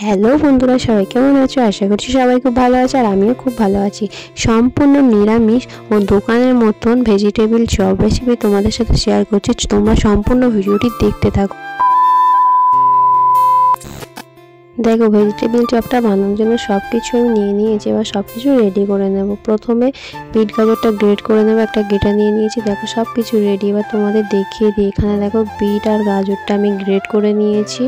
Hello বন্ধুরা, সবাই কেমন আছো? আশা করছি সবাই খুব ভালো আছে আর আমিও খুব ভালো আছি। সম্পূর্ণ নিরামিষ ও দোকানের মতন ভেজিটেবিল চপ রেসিপি তোমাদের সাথে শেয়ার করছি। তোমরা সম্পূর্ণ ভিডিওটি দেখতে থাকো। দেখো, ভেজিটেবিল চপটা বানানোর জন্য সব কিছু আমি নিয়ে নিয়েছি। এবার সব কিছু রেডি করে নেব। প্রথমে বিট গাজরটা গ্রেট করে নেব, একটা গেটা নিয়ে নিয়েছি। দেখো সব কিছু রেডি। এবার তোমাদের দেখিয়ে দিই। এখানে দেখো বিট আর গাজরটা আমি গ্রেট করে নিয়েছি,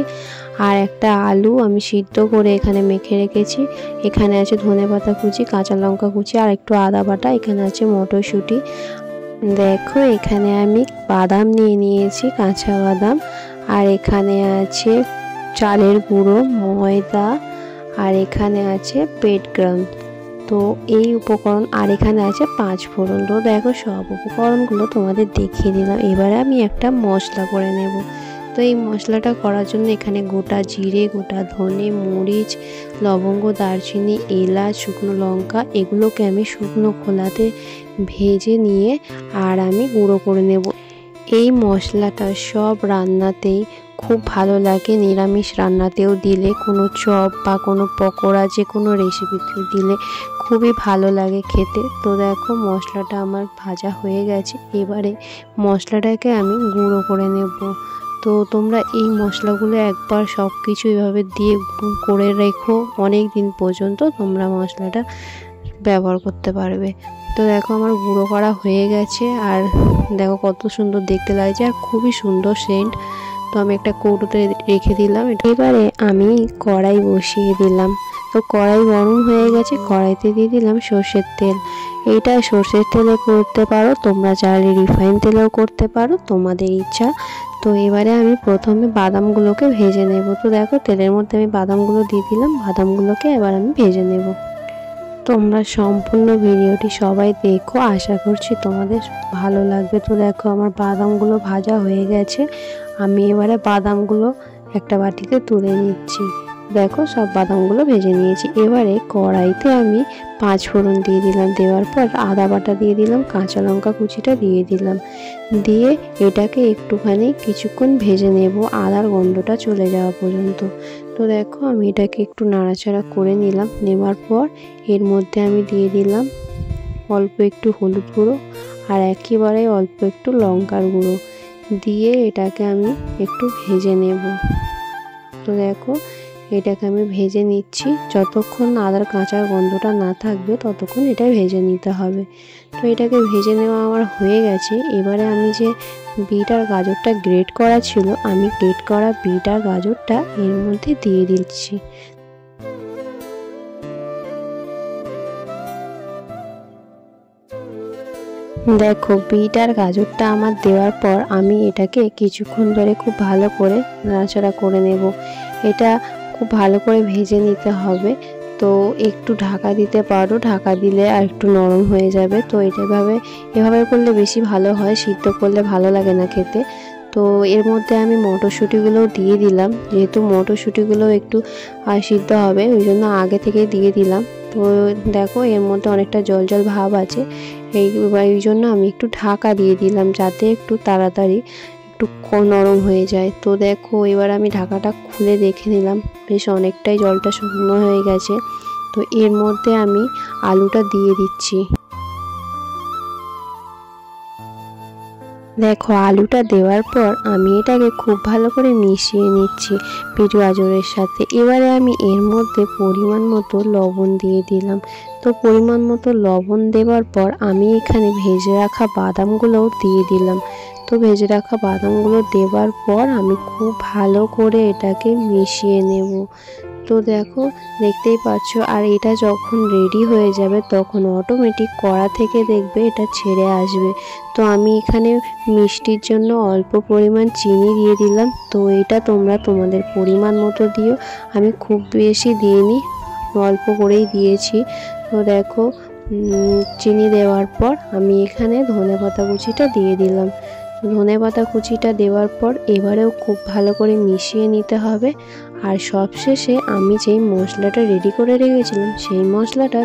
আর একটা আলু আমি সিদ্ধ করে এখানে মেখে রেখেছি। এখানে আছে ধনেপাতা কুচি, কাঁচা লঙ্কা কুচি আর একটু আদা বাটা। এখানে আছে মটরশুঁটি। দেখো এখানে আমি বাদাম নিয়ে নিয়েছি, কাঁচা বাদাম। আর এখানে আছে চালের গুঁড়ো, ময়দা, আর এখানে আছে পেট গ্রাম। তো এই উপকরণ, আর এখানে আছে 5 ফোড়ন। তো দেখো সব উপকরণগুলো তোমাদের দেখিয়ে দিলাম। এবারে আমি একটা মশলা করে নেব। তো এই মশলাটা করার জন্য এখানে গোটা জিরে, গোটা ধনে, মরিচ, লবঙ্গ, দারচিনি, এলাচ, শুকনো লঙ্কা, এগুলোকে আমি শুকনো খোলাতে ভেজে নিয়ে আর আমি গুঁড়ো করে নেব। এই মশলাটা সব রান্নাতেই খুব ভালো লাগে। নিরামিষ রান্নাতেও দিলে, কোনো চপ বা কোনো পকোড়া, যে কোনো রেসিপিতে দিলে খুবই ভালো লাগে খেতে। তো দেখো মশলাটা আমার ভাজা হয়ে গেছে। এবারে মশলাটাকে আমি গুঁড়ো করে নেব। তো তোমরা এই মশলাগুলো একবার সব কিছু এভাবে দিয়ে করে রেখো, অনেক দিন পর্যন্ত তোমরা মশলাটা ব্যবহার করতে পারবে। তো দেখো আমার গুঁড়ো করা হয়ে গেছে, আর দেখো কত সুন্দর দেখতে লাগছে আর খুবই সুন্দর সেন্ট। তো আমি একটা কৌটোতে রেখে দিলাম। এবারে আমি কড়াই বসিয়ে দিলাম। তো কড়াই গরম হয়ে গেছে, কড়াইতে দিয়ে দিলাম সর্ষের তেল। এইটা সর্ষের তেলে করতে পারো, তোমরা চাইলে রিফাইন তেলেও করতে পারো, তোমাদের ইচ্ছা। তো এবারে আমি প্রথমে বাদামগুলোকে ভেজে নেব। তো দেখো তেলের মধ্যে আমি বাদামগুলো দিয়ে দিলাম। বাদামগুলোকে এবার আমি ভেজে নেব। তোমরা সম্পূর্ণ ভিডিওটি সবাই দেখো, আশা করছি তোমাদের ভালো লাগবে। তো দেখো আমার বাদামগুলো ভাজা হয়ে গেছে। আমি এবারে বাদামগুলো একটা বাটিতে তুলে নিচ্ছি। দেখো সব বাদামগুলো ভেজে নিয়েছি। এবারে কড়াইতে আমি 5 ফোড়ন দিয়ে দিলাম। দেওয়ার পর আদা বাটা দিয়ে দিলাম, কাঁচা লঙ্কা কুচিটা দিয়ে দিলাম। দিয়ে এটাকে একটুখানি কিছুক্ষণ ভেজে নেব, আদার গন্ধটা চলে যাওয়া পর্যন্ত। তো দেখো আমি এটাকে একটু নাড়াচাড়া করে নিলাম। নেওয়ার পর এর মধ্যে আমি দিয়ে দিলাম অল্প একটু হলুদ গুঁড়ো আর একেবারে অল্প একটু লঙ্কার গুঁড়ো দিয়ে এটাকে আমি একটু ভেজে নেব। তো দেখো এটাকে আমি ভেজে নিচ্ছি। যতক্ষণ আদার কাঁচা গন্ধটা না থাকবে ততক্ষণ এটা ভেজে নিতে হবে। তো এটাকে ভেজে নেওয়া আমার হয়ে গেছে। এবারে আমি যে বিট আর গাজরটা গ্রেট করা ছিল, আমি গ্রেট করা বিট আর গাজরটা এর মধ্যে দিয়ে দিচ্ছি। দেখো বিট আর গাজরটা আমার দেওয়ার পর আমি এটাকে কিছুক্ষণ ধরে খুব ভালো করে নাড়াচাড়া করে নেব। এটা খুব ভালো করে ভেজে নিতে হবে। তো একটু ঢাকা দিতে পারো, ঢাকা দিলে আর একটু নরম হয়ে যাবে। তো এভাবে করলে বেশি ভালো হয়, সিদ্ধ করলে ভালো লাগে না খেতে। তো এর মধ্যে আমি মটরশুঁটিগুলোও দিয়ে দিলাম, যেহেতু মটরশুঁটিগুলো একটু সিদ্ধ হবে ওই জন্য আগে থেকে দিয়ে দিলাম। তো দেখো এর মধ্যে অনেকটা জল জল ভাব আছে, এই জন্য আমি একটু ঢাকা দিয়ে দিলাম যাতে একটু তাড়াতাড়ি একটু নরম হয়ে যায়। তো দেখো এবার আমি ঢাকাটা খুলে দেখে নিলাম, বেশ অনেকটাই জলটা শুকনো হয়ে গেছে। তো এর মধ্যে আমি আলুটা দিয়ে দিচ্ছি। দেখো আলুটা দেওয়ার পর আমি এটাকে খুব ভালো করে মিশিয়ে নিচ্ছি বিট গাজরের সাথে। এবারে আমি এর মধ্যে পরিমাণ মতো লবণ দিয়ে দিলাম। তো পরিমাণ মতো লবণ দেওয়ার পর আমি এখানে ভেজে রাখা বাদামগুলোও দিয়ে দিলাম। তো ভেজে রাখা বাদামগুলো দেওয়ার পর আমি খুব ভালো করে এটাকে মিশিয়ে নেব। তো দেখো দেখতেই পাচ্ছ, আর এটা যখন রেডি হয়ে যাবে তখন অটোমেটিক কড়া থেকে দেখবে এটা ছেড়ে আসবে। তো আমি এখানে মিষ্টির জন্য অল্প পরিমাণ চিনি দিয়ে দিলাম। তো এটা তোমরা তোমাদের পরিমাণ মতো দিও, আমি খুব বেশি দিইনি, অল্প করেই দিয়েছি। তো দেখো চিনি দেওয়ার পর আমি এখানে ধনেপাতা কুচিটা দিয়ে দিলাম। ধনেপাতা কুচিটা দেওয়ার পর এবারেও খুব ভালো করে মিশিয়ে নিতে হবে। আর সবশেষে আমি যেই মশলাটা রেডি করে রেখেছিলাম সেই মশলাটা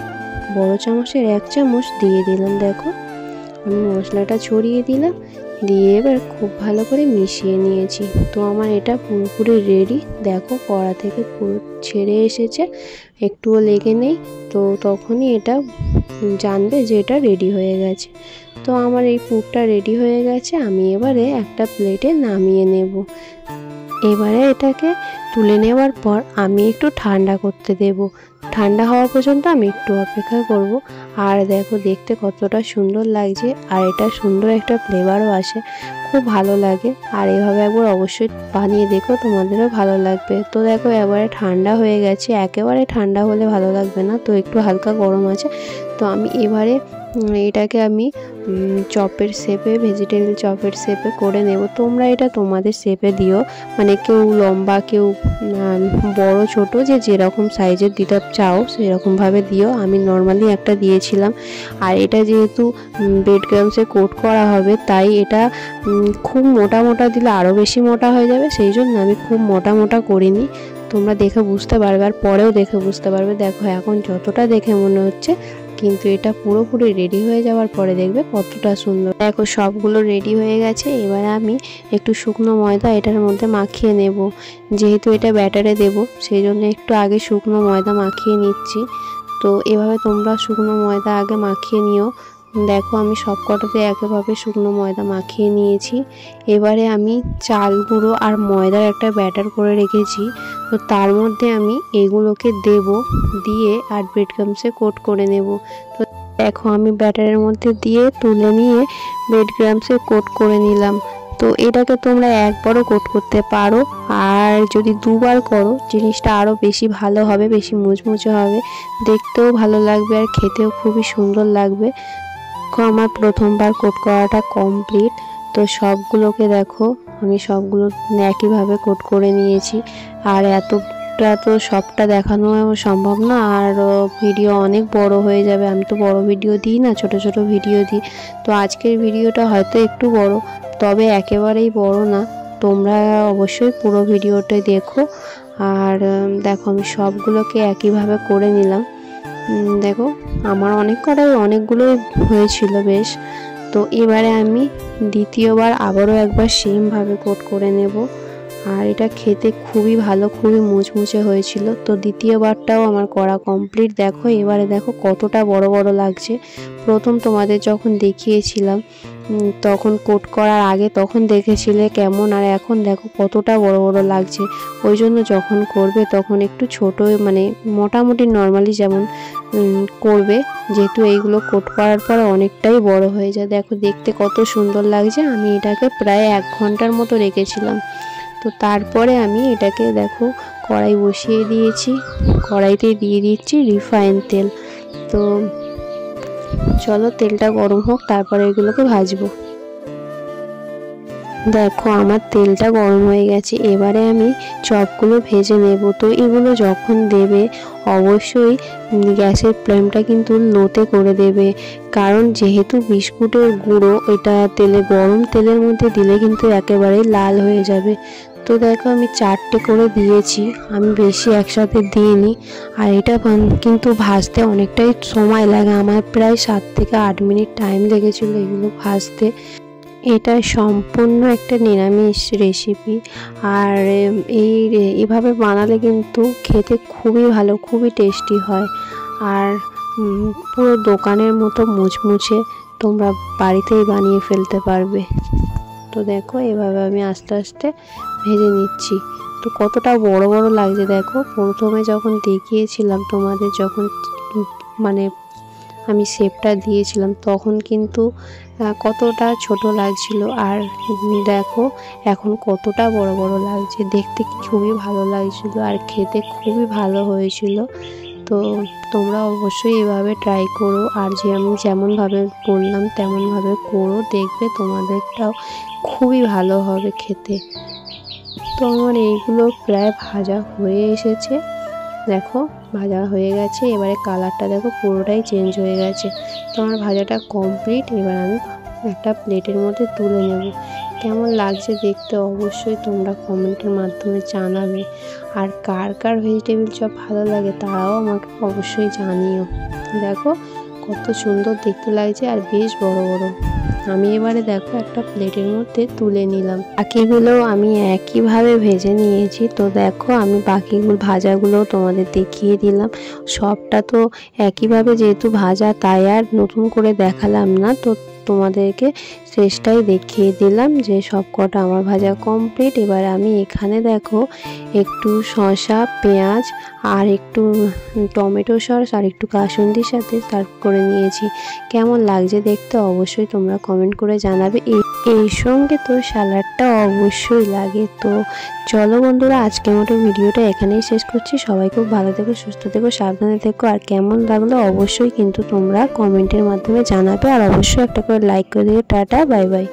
বড় চামচের 1 চামচ দিয়ে দিলাম। দেখো আমি মশলাটা ছড়িয়ে দিলাম, দিয়ে এবার খুব ভালো করে মিশিয়ে নিয়েছি। তো আমার এটা পুরোপুরি রেডি। দেখো কড়া থেকে পুরো ছেড়ে এসেছে, একটুও লেগে নেই। তো তখনই এটা জানবে যে এটা রেডি হয়ে গেছে। তো আমার এই পুরটা রেডি হয়ে গেছে। আমি এবারে একটা প্লেটে নামিয়ে নেব। এবারে এটাকে তুলে নেওয়ার পর আমি একটু ঠান্ডা করতে দেব। ঠান্ডা হওয়া পর্যন্ত আমি একটু অপেক্ষা করব। আর দেখো দেখতে কতটা সুন্দর লাগছে, আর এটা সুন্দর একটা ফ্লেভারও আসে, খুব ভালো লাগে। আর এভাবে একবার অবশ্যই বানিয়ে দেখো, তোমাদেরও ভালো লাগবে। তো দেখো এবারে ঠান্ডা হয়ে গেছে, একেবারে ঠান্ডা হলে ভালো লাগবে না, তো একটু হালকা গরম আছে। তো আমি এবারে এটাকে আমি চপের শেপে, ভেজিটেবল চপের শেপে করে নেব। তোমরা এটা তোমাদের শেপে দিও, মানে কেউ লম্বা, কেউ বড় ছোট, যে যেরকম সাইজের দিতে চাও সেরকমভাবে দিও। আমি নর্মালি একটা দিয়েছিলাম। আর এটা যেহেতু ব্রেড ক্রাম্বসে কোট করা হবে, তাই এটা খুব মোটা মোটা দিলে আরও বেশি মোটা হয়ে যাবে, সেই জন্য আমি খুব মোটা মোটা করিনি। তোমরা দেখে বুঝতে পারবে, আর পরেও দেখে বুঝতে পারবে। দেখো এখন যতটা দেখে মনে হচ্ছে, কিন্তু এটা পুরোপুরি রেডি হয়ে যাওয়ার পরে দেখবে কতটা সুন্দর। দেখো সবগুলো রেডি হয়ে গেছে। এবারে আমি একটু শুকনো ময়দা এটার মধ্যে মাখিয়ে নেব। যেহেতু এটা ব্যাটারে দেব, সেই জন্য একটু আগে শুকনো ময়দা মাখিয়ে নিচ্ছি। তো এভাবে তোমরা শুকনো ময়দা আগে মাখিয়ে নিও। দেখো আমি সব কটাতে একইভাবে শুকনো ময়দা মাখিয়ে নিয়েছি। এবারে আমি চাল গুঁড়ো আর ময়দার একটা ব্যাটার করে রেখেছি। তো তার মধ্যে আমি এগুলোকে দেব, দিয়ে আর ব্রেড ক্রাম্বসে কোট করে নেব। তো দেখো আমি ব্যাটারের মধ্যে দিয়ে তুলে নিয়ে ব্রেড ক্রাম্বসে কোট করে নিলাম। তো এটাকে তোমরা একবারও কোট করতে পারো, আর যদি দুবার করো জিনিসটা আরও বেশি ভালো হবে, বেশি মুচমুচে হবে, দেখতেও ভালো লাগবে আর খেতেও খুবই সুন্দর লাগবে। আমার প্রথমবার কোট করাটা কমপ্লিট। তো সবগুলোকে দেখো আমি সবগুলো একইভাবে কোট করে নিয়েছি। আর এতটা তো সবটা দেখানো সম্ভব না, আর ভিডিও অনেক বড় হয়ে যাবে। আমি তো বড় ভিডিও দিই না, ছোট ছোট ভিডিও দিই। তো আজকের ভিডিওটা হয়তো একটু বড়, তবে একেবারেই বড় না। তোমরা অবশ্যই পুরো ভিডিওটা দেখো। আর দেখো আমি সবগুলোকে একইভাবে করে নিলাম। দেখো আমার অনেকগুলোই হয়েছিল বেশ। তো এবারে আমি দ্বিতীয়বার আবারও একবার সেমভাবে কোট করে নেব। আর এটা খেতে খুবই ভালো, খুবই মুচমুচে হয়েছিল। তো দ্বিতীয়বারটাও আমার করা কমপ্লিট। দেখো এবারে দেখো কতটা বড় বড় লাগছে। প্রথম তোমাদের যখন দেখিয়েছিলাম তখন কোট করার আগে তখন দেখেছিলে কেমন, আর এখন দেখো কতটা বড় বড় লাগছে। ওই জন্য যখন করবে তখন একটু ছোট, মানে মোটামুটি নর্মালি যেমন করবে, যেহেতু এইগুলো কোট করার পর অনেকটাই বড় হয়ে যায়। দেখো দেখতে কত সুন্দর লাগছে। আমি এটাকে প্রায় 1 ঘন্টার মতো রেখেছিলাম। তো তারপরে আমি এটাকে দেখো কড়াই বসিয়ে দিয়েছি। কড়াইতে দিয়ে দিচ্ছি রিফাইন তেল। তো চলো তেলটা গরম হোক, তারপরে এগুলোকে ভাজবো। দেখো আমার তেলটা গরম হয়ে গেছে। এবারে আমি চপগুলো ভেজে নেব। তো এগুলো যখন দেবে অবশ্যই গ্যাসের ফ্লেমটা কিন্তু লোতে করে দেবে, কারণ যেহেতু বিস্কুটের গুঁড়ো এটা গরম তেলের মধ্যে দিলে কিন্তু একেবারেই লাল হয়ে যাবে। তো দেখো আমি 4টে করে দিয়েছি, আমি বেশি একসাথে দিইনি। আর এটা কিন্তু ভাজতে অনেকটাই সময় লাগে, আমার প্রায় 7 থেকে 8 মিনিট টাইম লেগেছিল এগুলো ভাজতে। এটা সম্পূর্ণ একটা নিরামিষ রেসিপি। আর এভাবে বানালে কিন্তু খেতে খুবই ভালো, খুবই টেস্টি হয়। আর পুরো দোকানের মতো মুচমুচে তোমরা বাড়িতেই বানিয়ে ফেলতে পারবে। তো দেখো এভাবে আমি আস্তে আস্তে ভেজে নিচ্ছি। তো কতটা বড় বড় লাগছে দেখো। প্রথমে যখন দেখিয়েছিলাম তোমাদের, যখন মানে আমি শেপটা দিয়েছিলাম তখন কিন্তু কতটা ছোট লাগছিল, আর দেখো এখন কতটা বড় বড় লাগছে। দেখতে খুবই ভালো লাগছিল আর খেতে খুবই ভালো হয়েছিল। তো তোমরা অবশ্যই এভাবে ট্রাই করো, আর আমি যেমনভাবে বললাম তেমনভাবে করো, দেখবে তোমাদেরটাও খুবই ভালো হবে খেতে। তো আমার এইগুলো প্রায় ভাজা হয়ে এসেছে। দেখো ভাজা হয়ে গেছে। এবারে কালারটা দেখো পুরোটাই চেঞ্জ হয়ে গেছে। তো আমার ভাজাটা কমপ্লিট। এবার আমি একটা প্লেটের মধ্যে তুলে নেব। কেমন লাগছে দেখতে অবশ্যই তোমরা কমেন্টের মাধ্যমে জানাবে। আর কার কার ভেজিটেবিল চপ ভালো লাগে তারাও আমাকে অবশ্যই জানিও। দেখো কত সুন্দর দেখতে লাগছে আর বেশ বড় বড়। আমি এবারে দেখো একটা প্লেটের মধ্যে তুলে নিলাম। বাকিগুলো আমি একইভাবে ভেজে নিয়েছি। তো দেখো আমি বাকিগুলো ভাজাগুলো তোমাদের দেখিয়ে দিলাম। সবটা তো একইভাবে যেহেতু ভাজা, তাই আর নতুন করে দেখালাম না। তো তোমাদেরকে শেষটাই দেখিয়ে দিলাম যে সব কটা আমার ভাজা কমপ্লিট। এবার আমি এখানে দেখো একটু শসা, পেঁয়াজ আর একটু টমেটো সস আর একটু কাসুন্দির সাথে সার্ভ করে নিয়েছি। কেমন লাগছে দেখতে অবশ্যই তোমরা কমেন্ট করে জানাবে। এই সঙ্গে তো স্যালাডটা অবশ্যই লাগে। তো চলো বন্ধুরা, আজকের মতো ভিডিওটা এখানেই শেষ করছি। সবাই খুব ভালো থেকো, সুস্থ থেকো, সাবধানে থেকো। আর কেমন লাগলো অবশ্যই কিন্তু তোমরা কমেন্টের মাধ্যমে জানাবে। আর অবশ্যই একটা করে লাইক করে দিও। Tata, bye bye.